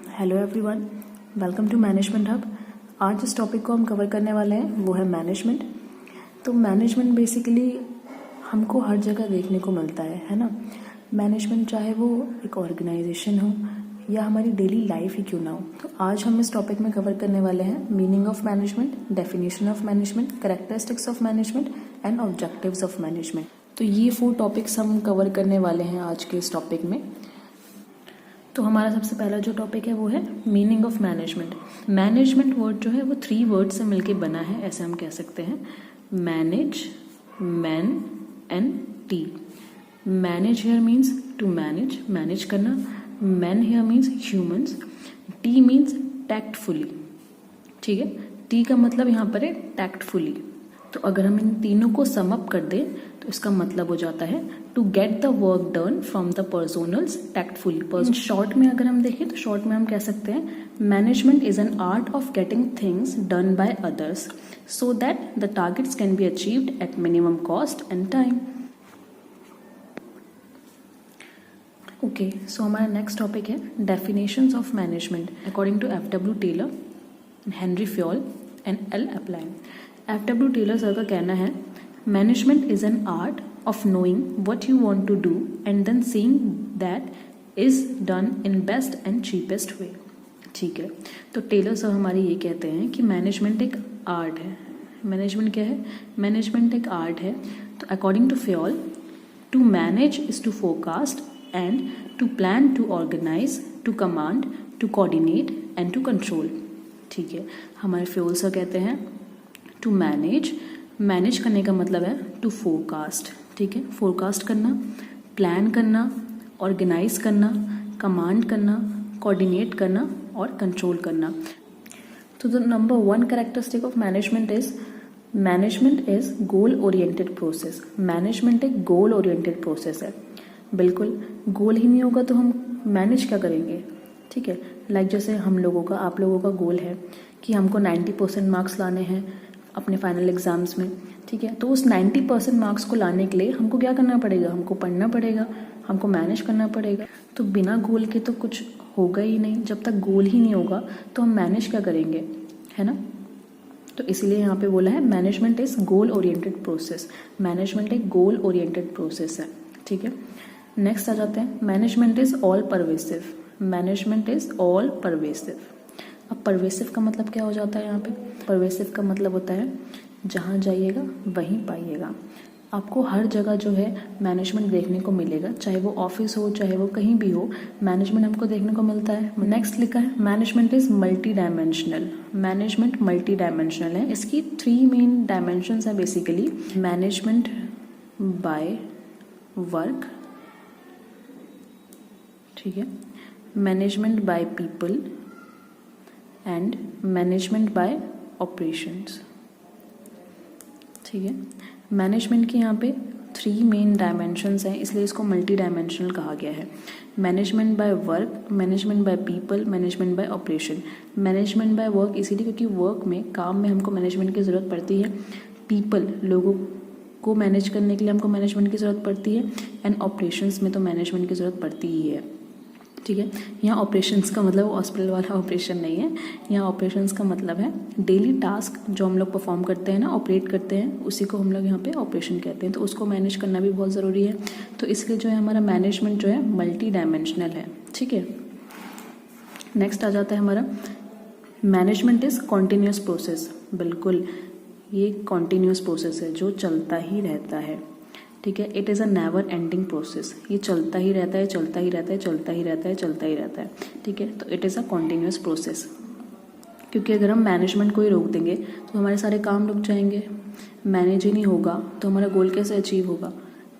Hello everyone, welcome to management hub. आज जिस topic को हम कवर करने वाले हैं वो है मैनेजमेंट। तो मैनेजमेंट बेसिकली हमको हर जगह देखने को मिलता है ना। मैनेजमेंट चाहे वो एक ऑर्गेनाइजेशन हो या हमारी डेली लाइफ ही क्यों ना हो। तो आज हम इस टॉपिक में कवर करने वाले हैं meaning of management, definition of management, characteristics of management and objectives of management. तो ये 4 टॉपिक्स हम कवर करने वाले हैं आज के इस टॉपिक में। तो हमारा सबसे पहला जो टॉपिक है वो है meaning of management. Management word जो है वो 3 वर्ड से मिलके बना है, ऐसे हम कह सकते हैं। Manage, man and T. Manage here means to manage, manage करना। Man here means humans. T means tactfully, ठीक है। टी का मतलब यहाँ पर है टैक्टफुली। तो अगर हम इन तीनों को सम अप कर दें तो इसका मतलब हो जाता है to get the work done from the personals tactfully. Short में अगर हम देखें तो शॉर्ट में हम कह सकते हैं management is an art of getting things done by others so that the targets can be achieved at minimum cost and time. Okay, so हमारा नेक्स्ट टॉपिक है definitions of management according to F.W. Taylor, Henry Fayol and L. Appley. F.W. Taylor sir का कहना है management is an art of knowing what you want to do and then seeing that is done in best and cheapest way. ठीक है, तो Taylor sir हमारे ये कहते हैं कि मैनेजमेंट एक आर्ट है। मैनेजमेंट क्या है? मैनेजमेंट एक आर्ट है। तो according to Fayol, to manage is to forecast and to plan, to organise, to command, to coordinate and to control. ठीक है, हमारे फ्योल सर कहते हैं टू मैनेज, मैनेज करने का मतलब है टू फोरकास्ट। ठीक है, फोरकास्ट करना, प्लान करना, ऑर्गेनाइज करना, कमांड करना, कोऑर्डिनेट करना और कंट्रोल करना। तो the number 1 characteristic of management is goal oriented process. Management एक गोल ओरिएंटेड प्रोसेस है। बिल्कुल, गोल ही नहीं होगा तो हम मैनेज क्या करेंगे? ठीक है, लाइक जैसे हम लोगों का, आप लोगों का गोल है कि हमको 90% मार्क्स लाने हैं अपने फाइनल एग्जाम्स में। ठीक है, तो उस 90% मार्क्स को लाने के लिए हमको क्या करना पड़ेगा? हमको पढ़ना पड़ेगा, हमको मैनेज करना पड़ेगा। तो बिना गोल के तो कुछ होगा ही नहीं। जब तक गोल ही नहीं होगा तो हम मैनेज क्या करेंगे, है ना। तो इसीलिए यहाँ पे बोला है management is goal oriented process. Management एक गोल ओरिएंटेड प्रोसेस है। ठीक है, नेक्स्ट आ जाते हैं management is all pervasive. Management is all pervasive. अब परवेसिव का मतलब क्या हो जाता है? यहाँ पे परवेसिव का मतलब होता है जहाँ जाइएगा वहीं पाइएगा। आपको हर जगह जो है मैनेजमेंट देखने को मिलेगा, चाहे वो ऑफिस हो, चाहे वो कहीं भी हो, मैनेजमेंट हमको देखने को मिलता है। नेक्स्ट लिखा है management is multi dimensional. Management multi dimensional है। इसकी 3 मेन डायमेंशंस है बेसिकली। मैनेजमेंट बाय वर्क, ठीक है, management by people and management by operations. ठीक है, मैनेजमेंट के यहाँ पे 3 मेन डायमेंशंस हैं, इसलिए इसको मल्टी डायमेंशनल कहा गया है। Management by work, management by people, management by operation. Management by work इसीलिए क्योंकि वर्क में, काम में हमको मैनेजमेंट की ज़रूरत पड़ती है। पीपल, लोगों को मैनेज करने के लिए हमको मैनेजमेंट की ज़रूरत पड़ती है। एंड ऑपरेशंस में तो मैनेजमेंट की ज़रूरत पड़ती ही है। ठीक है, यहाँ ऑपरेशंस का मतलब हॉस्पिटल वाला ऑपरेशन नहीं है। यहाँ ऑपरेशंस का मतलब है डेली टास्क जो हम लोग परफॉर्म करते हैं ना, ऑपरेट करते हैं, उसी को हम लोग यहाँ पे ऑपरेशन कहते हैं। तो उसको मैनेज करना भी बहुत ज़रूरी है। तो इसलिए जो है हमारा मैनेजमेंट जो है मल्टी डायमेंशनल है। ठीक है, नेक्स्ट आ जाता है हमारा मैनेजमेंट इज कॉन्टिन्यूस प्रोसेस। बिल्कुल, ये कॉन्टिन्यूस प्रोसेस है जो चलता ही रहता है। ठीक है, it is a never ending process. ये चलता ही रहता है, चलता ही रहता है, चलता ही रहता है, चलता ही रहता है। ठीक है, तो it is a continuous process. क्योंकि अगर हम मैनेजमेंट को ही रोक देंगे तो हमारे सारे काम रुक जाएंगे। मैनेज ही नहीं होगा तो हमारा गोल कैसे अचीव होगा?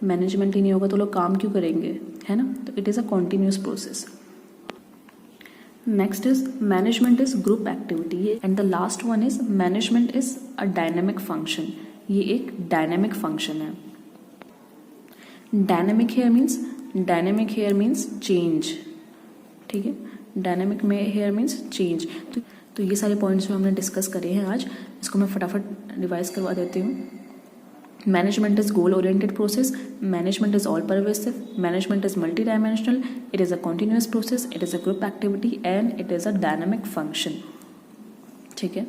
मैनेजमेंट ही नहीं होगा तो लोग काम क्यों करेंगे, है ना। तो it is a continuous process. Next is management is group activity and the last one is management is a dynamic function. ये एक डायनेमिक फंक्शन है। Dynamic here means change. ठीक है, डायनेमिक में हेयर मीन्स चेंज। तो ये सारे points जो हमने डिस्कस करे हैं आज, इसको मैं फटाफट रिवाइज करवा देती हूँ। Management is goal-oriented process. Management is all-pervasive. Management is multidimensional. It is a continuous process. It is a group activity and it is a dynamic function. ठीक है,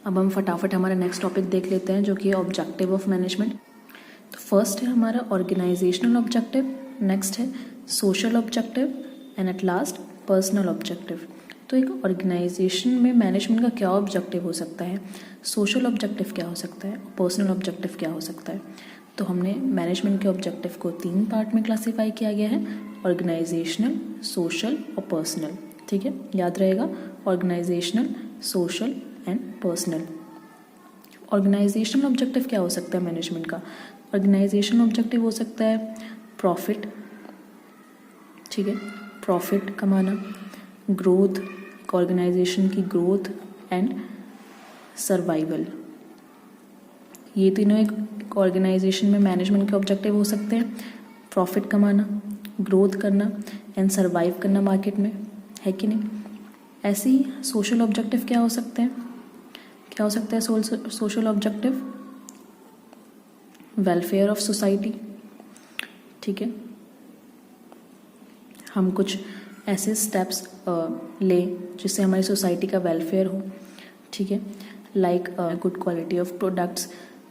अब हम फटाफट हमारा नेक्स्ट टॉपिक देख लेते हैं जो कि है ऑब्जेक्टिव ऑफ मैनेजमेंट. तो फर्स्ट है हमारा ऑर्गेनाइजेशनल ऑब्जेक्टिव, नेक्स्ट है social objective and at last personal objective. तो एक ऑर्गेनाइजेशन में मैनेजमेंट का क्या ऑब्जेक्टिव हो सकता है, सोशल ऑब्जेक्टिव क्या हो सकता है, पर्सनल ऑब्जेक्टिव क्या हो सकता है. तो हमने मैनेजमेंट के ऑब्जेक्टिव को 3 पार्ट में क्लासीफाई किया गया है, ऑर्गेनाइजेशनल, सोशल और पर्सनल. ठीक है, याद रहेगा, organisational, social and personal. Organisational objective क्या हो सकता है मैनेजमेंट का. ऑर्गेनाइजेशनल ऑब्जेक्टिव हो सकता है प्रॉफिट. ठीक है, प्रॉफिट कमाना, ग्रोथ, ऑर्गेनाइजेशन की ग्रोथ एंड सर्वाइवल. ये तीनों एक ऑर्गेनाइजेशन में मैनेजमेंट के ऑब्जेक्टिव हो सकते हैं. प्रॉफिट कमाना, ग्रोथ करना एंड सर्वाइव करना मार्केट में, है कि नहीं. ऐसे ही सोशल ऑब्जेक्टिव क्या हो सकते हैं, क्या हो सकता है social objective, welfare of society. ठीक है, हम कुछ ऐसे स्टेप्स लें जिससे हमारी सोसाइटी का वेलफेयर हो. ठीक है, like good quality of products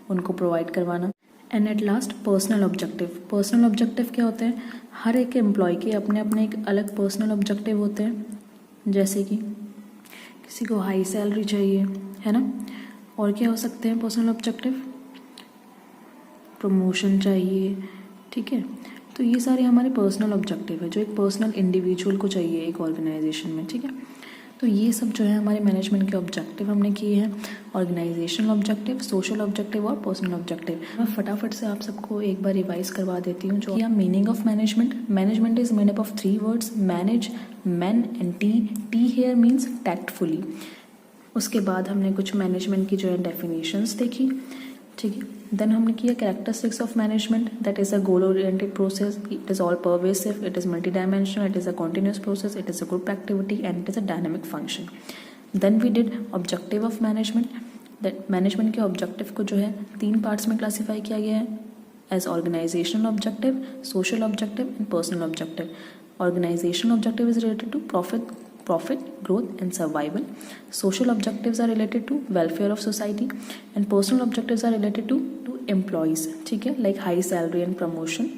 उनको प्रोवाइड करवाना. And at last personal objective. Personal objective क्या होते हैं, हर एक एम्प्लॉय के अपने अपने एक अलग पर्सनल ऑब्जेक्टिव होते हैं. जैसे कि किसी को हाई सैलरी चाहिए, है ना, और क्या हो सकते हैं पर्सनल ऑब्जेक्टिव, प्रमोशन चाहिए. ठीक है, तो ये सारे हमारे पर्सनल ऑब्जेक्टिव है जो एक पर्सनल इंडिविजुअल को चाहिए एक ऑर्गेनाइजेशन में. ठीक है, तो ये सब जो है हमारे मैनेजमेंट के ऑब्जेक्टिव हमने किए हैं, ऑर्गेनाइजेशनल ऑब्जेक्टिव, सोशल ऑब्जेक्टिव और पर्सनल ऑब्जेक्टिव. मैं फटाफट से आप सबको एक बार रिवाइज करवा देती हूँ जो meaning of management. Management is made up of 3 words, manage, man and T. T here means tactfully. उसके बाद हमने कुछ मैनेजमेंट की जो है डेफिनेशंस देखी. ठीक है, देन हमने किया characteristics of management, that is a goal oriented process, it is all pervasive, it is multi dimensional, it is a continuous process, it is a group activity and it is a dynamic function. Then we did objective of management. That management के objective को जो है 3 parts में classify किया गया है, as organisational objective, social objective and personal objective. Organisational objective is related to profit, growth and survival. Social objectives are related to welfare of society and personal objectives are related to employees. ठीक है, like high salary and promotion.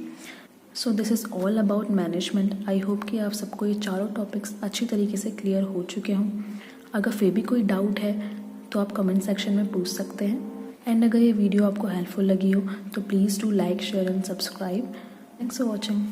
So this is all about management. I hope कि आप सबको ये चारों topics अच्छी तरीके से क्लियर हो चुके हों. अगर फिर भी कोई डाउट है तो आप कमेंट सेक्शन में पूछ सकते हैं. एंड अगर ये वीडियो आपको हेल्पफुल लगी हो तो please do like, share and subscribe. Thanks for watching.